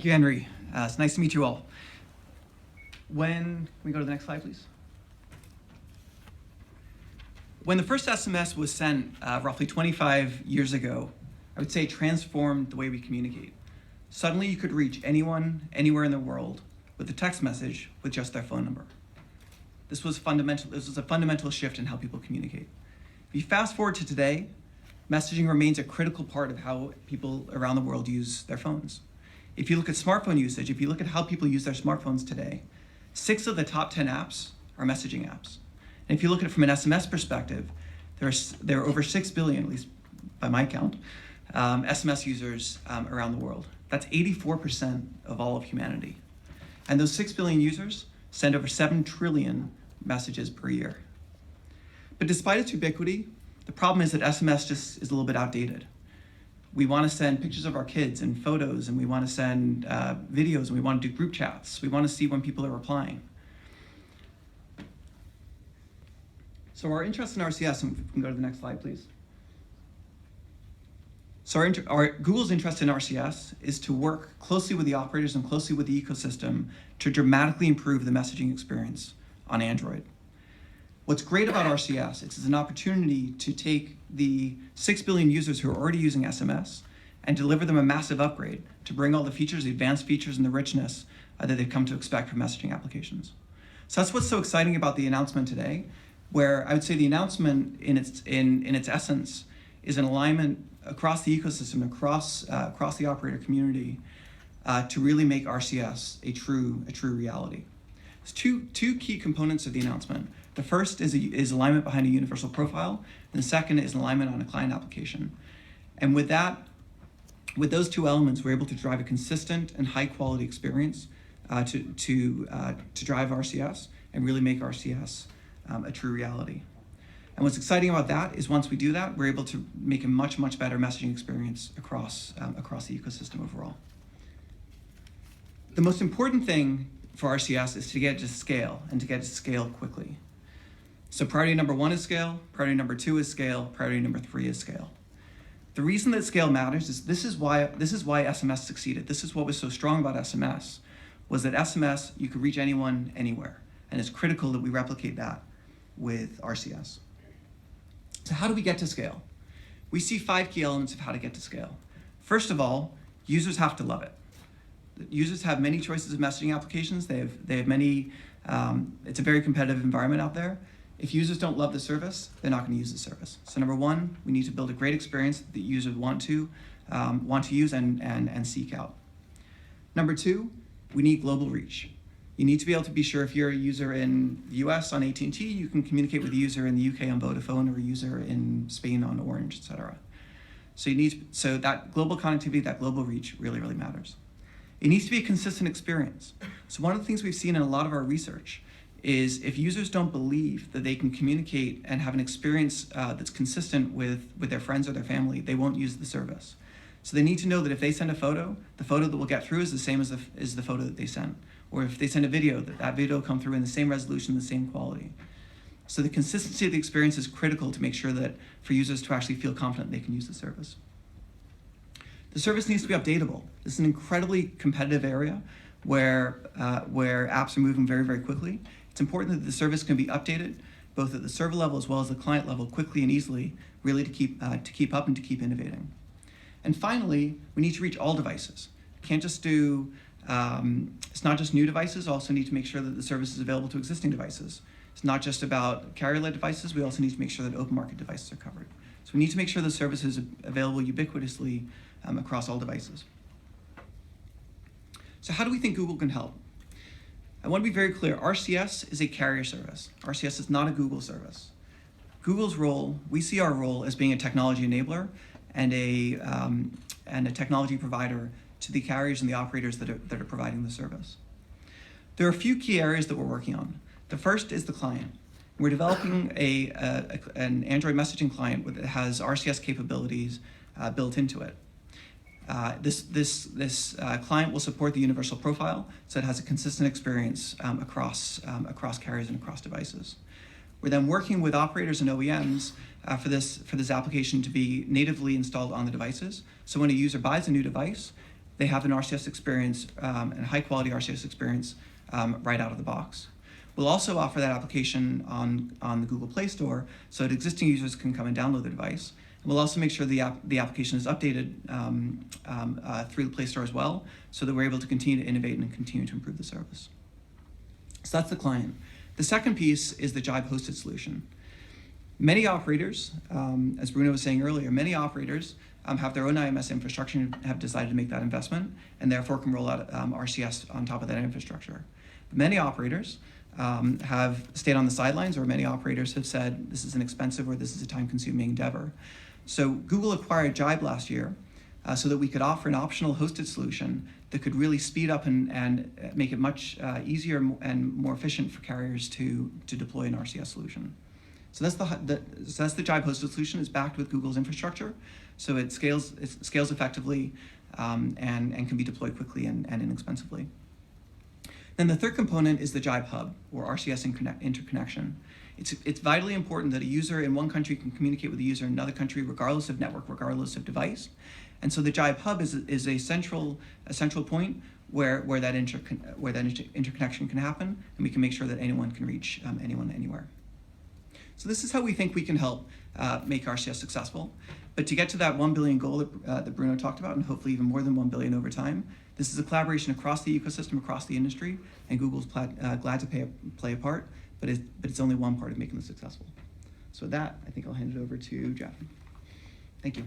Thank you, Henry. It's nice to meet you all. Can we go to the next slide, please? When the first SMS was sent roughly 25 years ago, I would say it transformed the way we communicate. Suddenly you could reach anyone, anywhere in the world with a text message with just their phone number. This was a fundamental shift in how people communicate. If you fast forward to today, messaging remains a critical part of how people around the world use their phones. If you look at smartphone usage, if you look at how people use their smartphones today, 6 of the top 10 apps are messaging apps. And if you look at it from an SMS perspective, there are over 6 billion, at least by my count, SMS users around the world. That's 84% of all of humanity. And those 6 billion users send over 7 trillion messages per year. But despite its ubiquity, the problem is that SMS just is a little bit outdated. We want to send pictures of our kids and photos, and we want to send videos, and we want to do group chats. We want to see when people are replying. So our interest in RCS, and we can go to the next slide, please. So Google's interest in RCS is to work closely with the operators and closely with the ecosystem to dramatically improve the messaging experience on Android. What's great about RCS is it's an opportunity to take the 6 billion users who are already using SMS and deliver them a massive upgrade to bring all the features, the advanced features, and the richness that they've come to expect from messaging applications. So that's what's so exciting about the announcement today, where I would say the announcement in its essence is an alignment across the ecosystem, across the operator community, to really make RCS a true reality. There's two key components of the announcement. The first is alignment behind a universal profile, and the second is alignment on a client application. And with those two elements, we're able to drive a consistent and high quality experience to drive RCS and really make RCS a true reality. And what's exciting about that is once we do that, we're able to make a much better messaging experience across the ecosystem overall. The most important thing for RCS is to get to scale, and to get to scale quickly. So priority number 1 is scale, priority number 2 is scale, priority number 3 is scale. The reason that scale matters is this is why SMS succeeded. This is what was so strong about SMS, was that SMS, you could reach anyone, anywhere. And it's critical that we replicate that with RCS. So how do we get to scale? We see 5 key elements of how to get to scale. First of all, users have to love it. Users have many choices of messaging applications. They have many, it's a very competitive environment out there. If users don't love the service, they're not going to use the service. So number 1, we need to build a great experience that users want to use and seek out. Number 2, we need global reach. You need to be able to be sure if you're a user in the US on AT&T, you can communicate with a user in the UK on Vodafone, or a user in Spain on Orange, etc. So that global connectivity, that global reach really matters. It needs to be a consistent experience. So one of the things we've seen in a lot of our research is if users don't believe that they can communicate and have an experience that's consistent with their friends or their family, they won't use the service. So they need to know that if they send a photo, the photo that will get through is the same as the photo that they sent. Or if they send a video, that video will come through in the same resolution, the same quality. So the consistency of the experience is critical to make sure that for users to actually feel confident they can use the service. The service needs to be updatable. This is an incredibly competitive area where apps are moving very quickly. It's important that the service can be updated, both at the server level as well as the client level, quickly and easily, really to keep up and to keep innovating. And finally, we need to reach all devices. We can't just do, it's not just new devices, also need to make sure that the service is available to existing devices. It's not just about carrier-led devices, we also need to make sure that open market devices are covered. So we need to make sure the service is available ubiquitously across all devices. So how do we think Google can help? I want to be very clear, RCS is a carrier service. RCS is not a Google service. Google's role, we see our role as being a technology enabler and a technology provider to the carriers and the operators that are providing the service. There are a few key areas that we're working on. The first is the client. We're developing an Android messaging client that has RCS capabilities built into it. This client will support the universal profile, so it has a consistent experience across carriers and across devices. We're then working with operators and OEMs for this application to be natively installed on the devices. So when a user buys a new device, they have an RCS experience and high quality RCS experience right out of the box. We'll also offer that application on the Google Play Store so that existing users can come and download the device. And we'll also make sure the application is updated through the Play Store as well, so that we're able to continue to innovate and continue to improve the service. So that's the client. The second piece is the Jibe hosted solution. Many operators, as Bruno was saying earlier, many operators have their own IMS infrastructure and have decided to make that investment, and therefore can roll out RCS on top of that infrastructure. But many operators have stayed on the sidelines, or many operators have said this is an expensive or this is a time-consuming endeavor. So Google acquired Jibe last year so that we could offer an optional hosted solution that could really speed up and make it much easier and more efficient for carriers to deploy an RCS solution. So that's the Jibe hosted solution. It's backed with Google's infrastructure, so it scales effectively and can be deployed quickly and inexpensively. Then the third component is the Jibe Hub, or RCS interconnection. It's vitally important that a user in one country can communicate with a user in another country, regardless of network, regardless of device. And so the Jibe Hub is a central point where that interconnection can happen, and we can make sure that anyone can reach anyone anywhere. So this is how we think we can help make RCS successful. But to get to that 1 billion goal that Bruno talked about, and hopefully even more than 1 billion over time, this is a collaboration across the ecosystem, across the industry, and Google's glad to play a part, but it's only one part of making this successful. So with that, I think I'll hand it over to Jeff. Thank you.